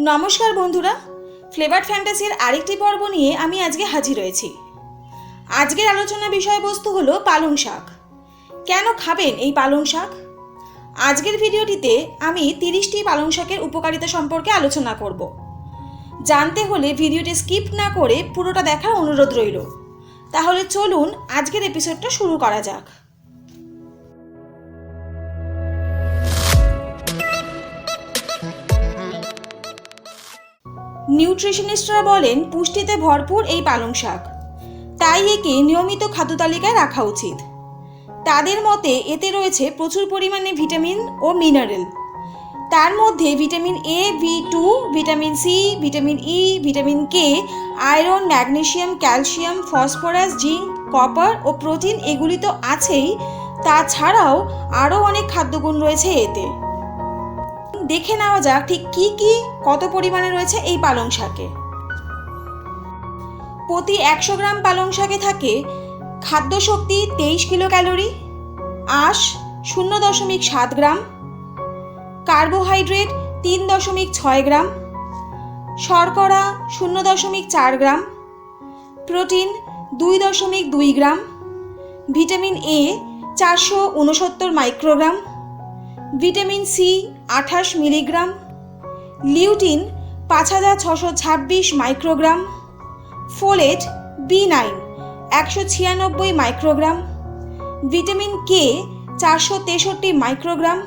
নমস্কার বন্ধুরা, ফ্লেভার্ড ফ্যান্টাসির আরেকটি পর্ব নিয়ে আমি আজকে হাজির হয়েছি। আজকের আলোচনা বিষয়বস্তু হলো পালং শাক। কেন খাবেন এই পালং শাক? আজকের ভিডিওটিতে আমি 30টি পালং শাকের উপকারিতা সম্পর্কে আলোচনা করব। জানতে হলে ভিডিওটি স্কিপ না করে পুরোটা দেখার অনুরোধ রইল। তাহলে চলুন আজকের এপিসোডটা শুরু করা যাক। নিউট্রিশনিস্টরা বলেন পুষ্টিতে ভরপুর এই পালং শাক, তাই একে নিয়মিত খাদ্য তালিকায় রাখা উচিত। তাদের মতে এতে রয়েছে প্রচুর পরিমাণে ভিটামিন ও মিনারেল। তার মধ্যে vitamin A, B2, vitamin C, vitamin E, vitamin K, iron, magnesium, calcium, phosphorus, zinc, copper ও প্রোটিন এগুলি তো আছেই, তাছাড়াও আরও অনেক খাদ্যগুণ রয়েছে এতে। দেখে নেওয়া যাক ঠিক কি কত পরিমাণে রয়েছে এই পালং শাকে। প্রতি 100 গ্রাম পালং শাকে থাকে খাদ্য শক্তি 23 কিলো ক্যালোরি, আঁশ 0.7 গ্রাম, কার্বোহাইড্রেট 3.6 গ্রাম, শর্করা 0.4 গ্রাম, প্রোটিন 2.2 গ্রাম, vitamin A 469 microgram, vitamin C 28 milligram, lutein 5626 microgram, folate B9 196 microgram, vitamin K 463 microgram,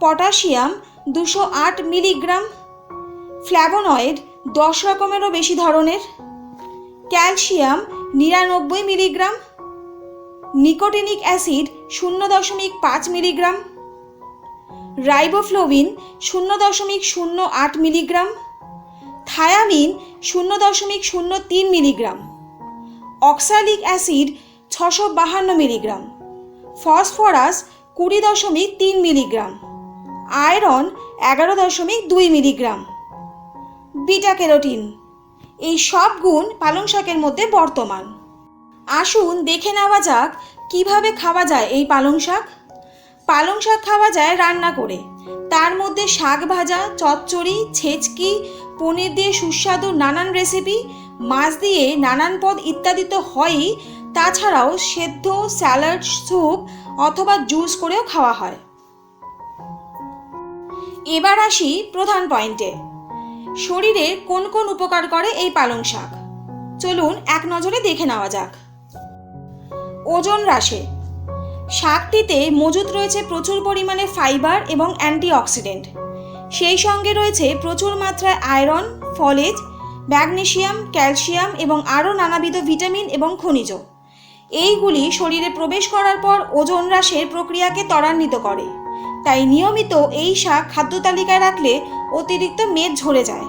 potassium 208 milligram, flavonoid 10 রকমেরও বেশি ধরনের, calcium 99 milligram, nicotinic acid 0.5 milligram, riboflavin 0.08 milligram, thiamine 0.03 milligram, oxalic acid 652 milligram, phosphorus 20.3 milligram, iron 11.2 milligram, beta carotene. এই সব গুণ পালং শাকের মধ্যে বর্তমান। আসুন দেখে নেওয়া যাক কিভাবে খাওয়া যায় এই পালং শাক। পালং শাক খাওয়া যায় রান্না করে। তার মধ্যে শাক ভাজা, চচ্চড়ি, ছেচকি, পনির দিয়ে সুস্বাদু নানান রেসিপি, মাছ দিয়ে নানান পদ ইত্যাদি তো হয়ই, তাছাড়াও সেদ্ধ, স্যালাড, স্যুপ অথবা জুস করেও খাওয়া হয়। এবার আসি প্রধান পয়েন্টে। শরীরে কোন কোন উপকার করে এই পালং শাক, চলুন এক নজরে দেখে নেওয়া যাক। ওজন হ্রাসে শাকটিতে মজুদ রয়েছে প্রচুর পরিমাণে ফাইবার এবং অ্যান্টিঅক্সিডেন্ট। সেই সঙ্গে রয়েছে প্রচুর মাত্রায় আয়রন, ফলেট, ম্যাগনেসিয়াম, ক্যালসিয়াম এবং আরও নানাবিধ ভিটামিন এবং খনিজ। এইগুলি শরীরে প্রবেশ করার পর ওজন হ্রাসের প্রক্রিয়াকে ত্বরান্বিত করে। তাই নিয়মিত এই শাক খাদ্য তালিকায় রাখলে অতিরিক্ত মেদ ঝরে যায়।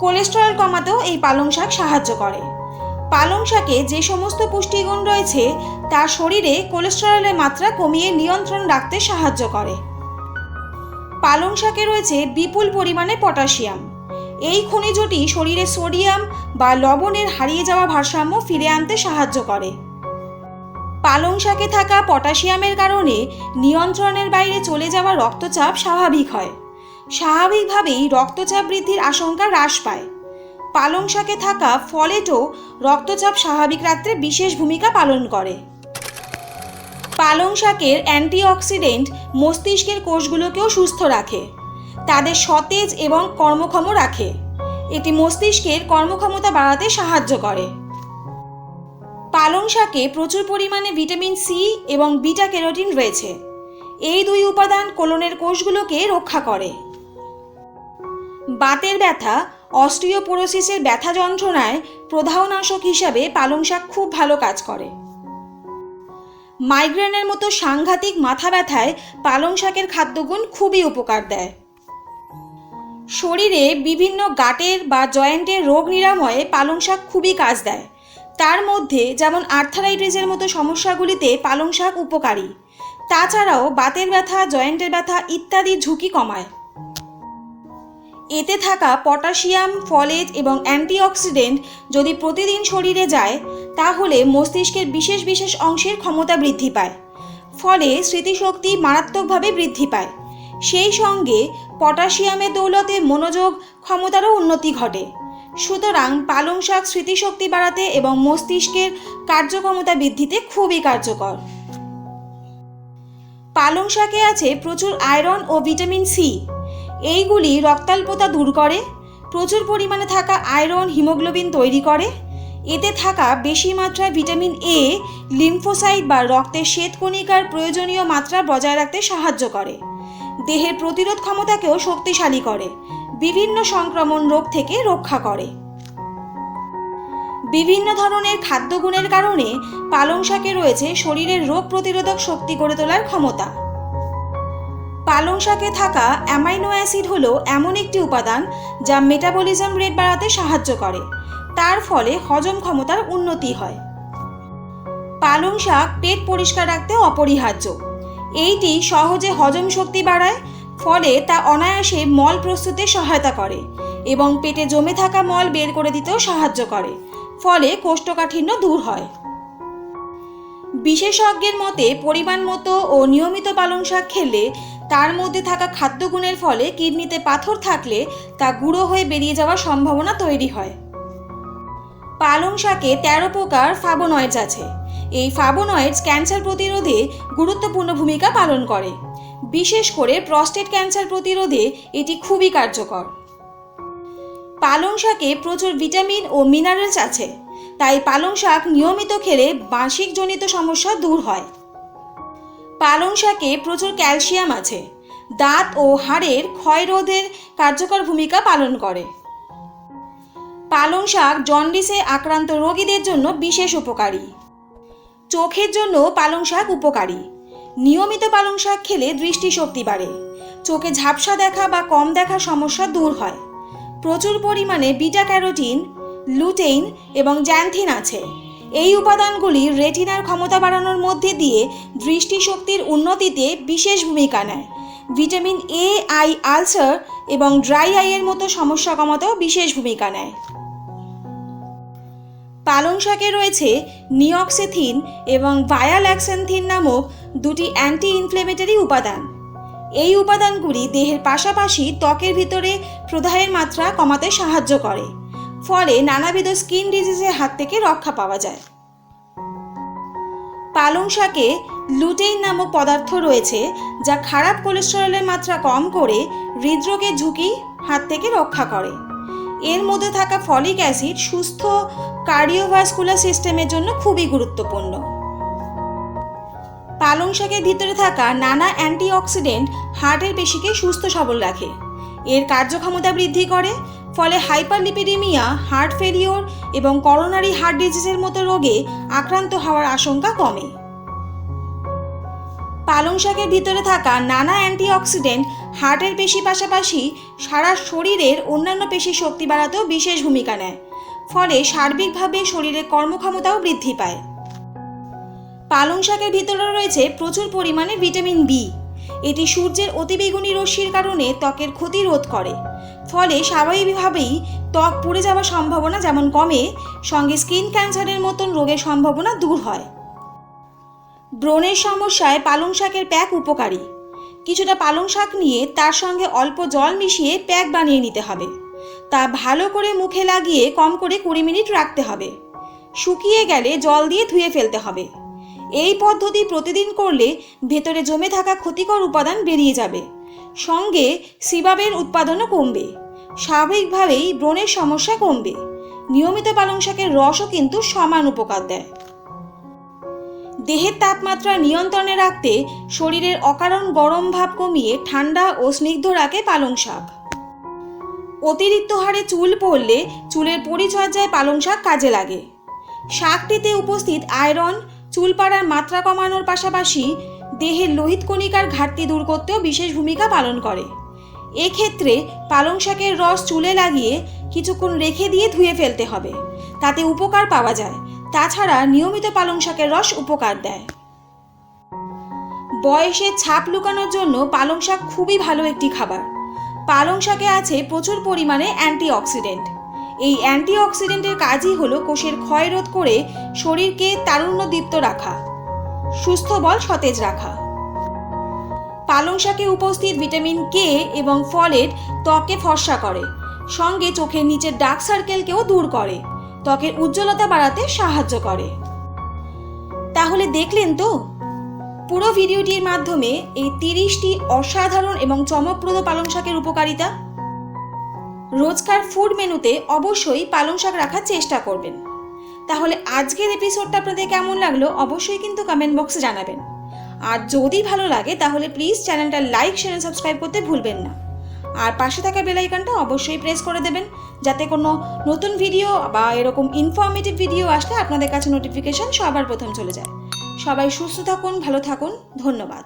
কোলেস্টেরল কমাতেও এই পালং শাক সাহায্য করে। পালং শাকে যে সমস্ত পুষ্টিগুণ রয়েছে তা শরীরে কোলেস্টেরলের মাত্রা কমিয়ে নিয়ন্ত্রণ রাখতে সাহায্য করে। পালং শাকে রয়েছে বিপুল পরিমাণে পটাশিয়াম। এই খনিজটি শরীরে সোডিয়াম বা লবণের হারিয়ে যাওয়া ভারসাম্য ফিরে আনতে সাহায্য করে। পালং শাকে থাকা পটাশিয়ামের কারণে নিয়ন্ত্রণের বাইরে চলে যাওয়া রক্তচাপ স্বাভাবিক হয়। স্বাভাবিকভাবেই রক্তচাপ বৃদ্ধির আশঙ্কা হ্রাস পায়। পালং শাকে থাকা ফলেটও রক্তচাপ স্বাভাবিক রাখতে বিশেষ ভূমিকা পালন করে। পালং শাকের অ্যান্টিঅক্সিডেন্ট মস্তিষ্কের কোষগুলোকেও সুস্থ রাখে, তাদের সতেজ এবং কর্মক্ষম রাখে। এটি মস্তিষ্কের কর্মক্ষমতা বাড়াতে সাহায্য করে। পালং শাকে প্রচুর পরিমাণে ভিটামিন সি এবং বিটা ক্যারোটিন রয়েছে। এই দুই উপাদান কোলনের কোষগুলোকে রক্ষা করে। বাতের ব্যথা, অস্টিওপোরোসিসের ব্যথা যন্ত্রণায় প্রদাহনাশক হিসাবে পালং শাক খুব ভালো কাজ করে। মাইগ্রেনের মতো সাংঘাতিক মাথা ব্যথায় পালং শাকের খাদ্যগুণ খুবই উপকার দেয়। শরীরে বিভিন্ন গাঁটের বা জয়েন্টের রোগ নিরাময়ে পালং শাক খুবই কাজ দেয়। তার মধ্যে যেমন আর্থারাইটিসের মতো সমস্যাগুলিতে পালং শাক উপকারী। তাছাড়াও বাতের ব্যথা, জয়েন্টের ব্যথা ইত্যাদির ঝুঁকি কমায়। এতে থাকা পটাশিয়াম, ফলেট এবং অ্যান্টিঅক্সিডেন্ট যদি প্রতিদিন শরীরে যায় তাহলে মস্তিষ্কের বিশেষ বিশেষ অংশের ক্ষমতা বৃদ্ধি পায়। ফলে স্মৃতিশক্তি মারাত্মকভাবে বৃদ্ধি পায়। সেই সঙ্গে পটাশিয়ামের দৌলতে মনোযোগ ক্ষমতারও উন্নতি ঘটে। সুতরাং পালং শাক স্মৃতিশক্তি বাড়াতে এবং মস্তিষ্কের কার্যক্ষমতা বৃদ্ধিতে খুবই কার্যকর। পালং শাকে আছে প্রচুর আয়রন ও ভিটামিন সি। এইগুলি রক্তাল্পতা দূর করে। প্রচুর পরিমাণে থাকা আয়রন হিমোগ্লোবিন তৈরি করে। এতে থাকা বেশি মাত্রায় ভিটামিন এ লিম্ফোসাইট বা রক্তের শ্বেতকণিকার প্রয়োজনীয় মাত্রা বজায় রাখতে সাহায্য করে। দেহের প্রতিরোধ ক্ষমতাকেও শক্তিশালী করে। বিভিন্ন সংক্রমণ রোগ থেকে রক্ষা করে। বিভিন্ন ধরনের খাদ্যগুণের কারণে পালং শাকে রয়েছে শরীরের রোগ প্রতিরোধক শক্তি গড়ে তোলার ক্ষমতা। পালং শাকে থাকা অ্যামাইনো অ্যাসিড হলো এমন একটি উপাদান যা মেটাবলিজম রেট বাড়াতে সাহায্য করে। তার ফলে হজম ক্ষমতার উন্নতি হয়। পালং শাক পেট পরিষ্কার রাখতে অপরিহার্য। এইটি সহজে হজম শক্তি বাড়ায়, ফলে তা অনায়াসে মল প্রস্তুতে সহায়তা করে এবং পেটে জমে থাকা মল বের করে দিতেও সাহায্য করে, ফলে কোষ্ঠকাঠিন্য দূর হয়। বিশেষজ্ঞের মতে পরিমাণ মতো ও নিয়মিত পালং শাক খেলে তার মধ্যে থাকা খাদ্যগুণের ফলে কিডনিতে পাথর থাকলে তা গুঁড়ো হয়ে বেরিয়ে যাওয়ার সম্ভাবনা তৈরি হয়। পালং শাকে 13 প্রকার ফ্লাভোনয়েডস আছে। এই ফ্লাভোনয়েডস ক্যান্সার প্রতিরোধে গুরুত্বপূর্ণ ভূমিকা পালন করে। বিশেষ করে প্রস্টেট ক্যান্সার প্রতিরোধে এটি খুবই কার্যকর। পালং শাকে প্রচুর ভিটামিন ও মিনারেলস আছে, তাই পালং শাক নিয়মিত খেলে মাসিকজনিত সমস্যা দূর হয়। পালং শাকে প্রচুর ক্যালসিয়াম আছে, দাঁত ও হাড়ের ক্ষয় রোধের কার্যকর ভূমিকা পালন করে। পালং শাক জন্ডিসে আক্রান্ত রোগীদের জন্য বিশেষ উপকারী। চোখের জন্য পালং শাক উপকারী। নিয়মিত পালং শাক খেলে দৃষ্টিশক্তি বাড়ে। চোখে ঝাপসা দেখা বা কম দেখার সমস্যা দূর হয়। প্রচুর পরিমাণে বিটা ক্যারোটিন, লুটেইন এবং জ্যান্থিন আছে। এই উপাদানগুলি রেটিনার ক্ষমতা বাড়ানোর মধ্যে দিয়ে দৃষ্টিশক্তির উন্নতিতে বিশেষ ভূমিকা নেয়। ভিটামিন এ আই আলসার এবং ড্রাই আইয়ের মতো সমস্যা কমাতেও বিশেষ ভূমিকা নেয়। পালং শাকে রয়েছে নিঅক্সিথিন এবং ভায়াল্যাক্সান্থিন নামক দুটি অ্যান্টি ইনফ্লেমেটরি উপাদান। এই উপাদানগুলি দেহের পাশাপাশি ত্বকের ভিতরে প্রদাহের মাত্রা কমাতে সাহায্য করে, ফলে নানাবিধ স্কিন ডিজিজের হাত থেকে রক্ষা পাওয়া যায়। পালং শাকে লুটেইন নামক পদার্থ রয়েছে যা খারাপ কোলেস্টেরলের মাত্রা কম করে হৃদরোগের ঝুঁকি হাত থেকে রক্ষা করে। এর মধ্যে থাকা ফলিক অ্যাসিড সুস্থ কার্ডিওভাস্কুলার সিস্টেমের জন্য খুবই গুরুত্বপূর্ণ। পালং শাকের ভিতরে থাকা নানা অ্যান্টিঅক্সিডেন্ট হার্টের পেশিকে সুস্থ সবল রাখে। এর কার্যক্ষমতা বৃদ্ধি করে, ফলে হাইপারলিপিডেমিয়া, হার্ট ফেলিওর এবং করোনারি হার্ট ডিজিজের মতো রোগে আক্রান্ত হওয়ার আশঙ্কা কমে। পালং শাকের ভিতরে থাকা নানা অ্যান্টিঅক্সিডেন্ট হার্টের পেশি পাশাপাশি সারা শরীরের অন্যান্য পেশির শক্তি বাড়াতেও বিশেষ ভূমিকা নেয়, ফলে সার্বিকভাবে শরীরের কর্মক্ষমতাও বৃদ্ধি পায়। পালং শাকের ভিতরে রয়েছে প্রচুর পরিমাণে ভিটামিন বি। এটি সূর্যের অতিবেগুনি রশ্মির কারণে ত্বকের ক্ষতি রোধ করে, ফলে স্বাভাবিকভাবেই ত্বক পুড়ে যাওয়ার সম্ভাবনা যেমন কমে, সঙ্গে স্কিন ক্যান্সারের মতন রোগের সম্ভাবনা দূর হয়। ব্রণের সমস্যায় পালং শাকের প্যাক উপকারী। কিছুটা পালং শাক নিয়ে তার সঙ্গে অল্প জল মিশিয়ে প্যাক বানিয়ে নিতে হবে। তা ভালো করে মুখে লাগিয়ে কম করে 20 মিনিট রাখতে হবে। শুকিয়ে গেলে জল দিয়ে ধুয়ে ফেলতে হবে। এই পদ্ধতি প্রতিদিন করলে ভেতরে জমে থাকা ক্ষতিকর উপাদান বেরিয়ে যাবে, সঙ্গে সিবাবের উৎপাদনও কমবে। স্বাভাবিকভাবেই ব্রণের সমস্যা কমবে। নিয়মিত পালং শাকের রসও কিন্তু সমান উপকার দেয়। দেহের তাপমাত্রা নিয়ন্ত্রণে রাখতে শরীরের অকারণ গরম ভাব কমিয়ে ঠান্ডা ও স্নিগ্ধ রাখে পালং শাক। অতিরিক্ত হারে চুল পড়লে চুলের পরিচর্যায় পালং শাক কাজে লাগে। শাকটিতে উপস্থিত আয়রন চুল পাড়ার মাত্রা কমানোর পাশাপাশি দেহের লোহিত কণিকার ঘাটতি দূর করতেও বিশেষ ভূমিকা পালন করে। এক্ষেত্রে পালং শাকের রস চুলে লাগিয়ে কিছুক্ষণ রেখে দিয়ে ধুয়ে ফেলতে হবে, তাতে উপকার পাওয়া যায়। তাছাড়া নিয়মিত পালং শাকের রস উপকার দেয়। বয়সের ছাপ লুকানোর জন্য পালং শাক খুবই ভালো একটি খাবার। পালং শাকে আছে প্রচুর পরিমাণে অ্যান্টিঅক্সিডেন্ট। এই অ্যান্টিঅক্সিডেন্টের কাজই হলো কোষের ক্ষয় রোধ করে শরীরকে তারুণ্যদীপ্ত রাখা, সুস্থ বল সতেজ রাখা। পালং শাকে উপস্থিত ভিটামিন কে এবং ফলেট ত্বকে ফর্সা করে, সঙ্গে চোখের নিচের ডার্ক সার্কেলকেও দূর করে, ত্বকের উজ্জ্বলতা বাড়াতে সাহায্য করে। তাহলে দেখলেন তো পুরো ভিডিওটির মাধ্যমে এই 30টি অসাধারণ এবং চমকপ্রদ পালং শাকের উপকারিতা। রোজকার ফুড মেনুতে অবশ্যই পালং শাক রাখার চেষ্টা করবেন। তাহলে আজকের এপিসোডটা আপনাদের কেমন লাগলো অবশ্যই কিন্তু কমেন্ট বক্সে জানাবেন। আর যদি ভালো লাগে তাহলে প্লিজ চ্যানেলটা লাইক, শেয়ার, সাবস্ক্রাইব করতে ভুলবেন না। আর পাশে থাকা বেল আইকনটা অবশ্যই প্রেস করে দেবেন, যাতে কোনো নতুন ভিডিও বা এরকম ইনফরমেটিভ ভিডিও আসলে আপনাদের কাছে নোটিফিকেশন সবার প্রথম চলে যায়। সবাই সুস্থ থাকুন, ভালো থাকুন, ধন্যবাদ।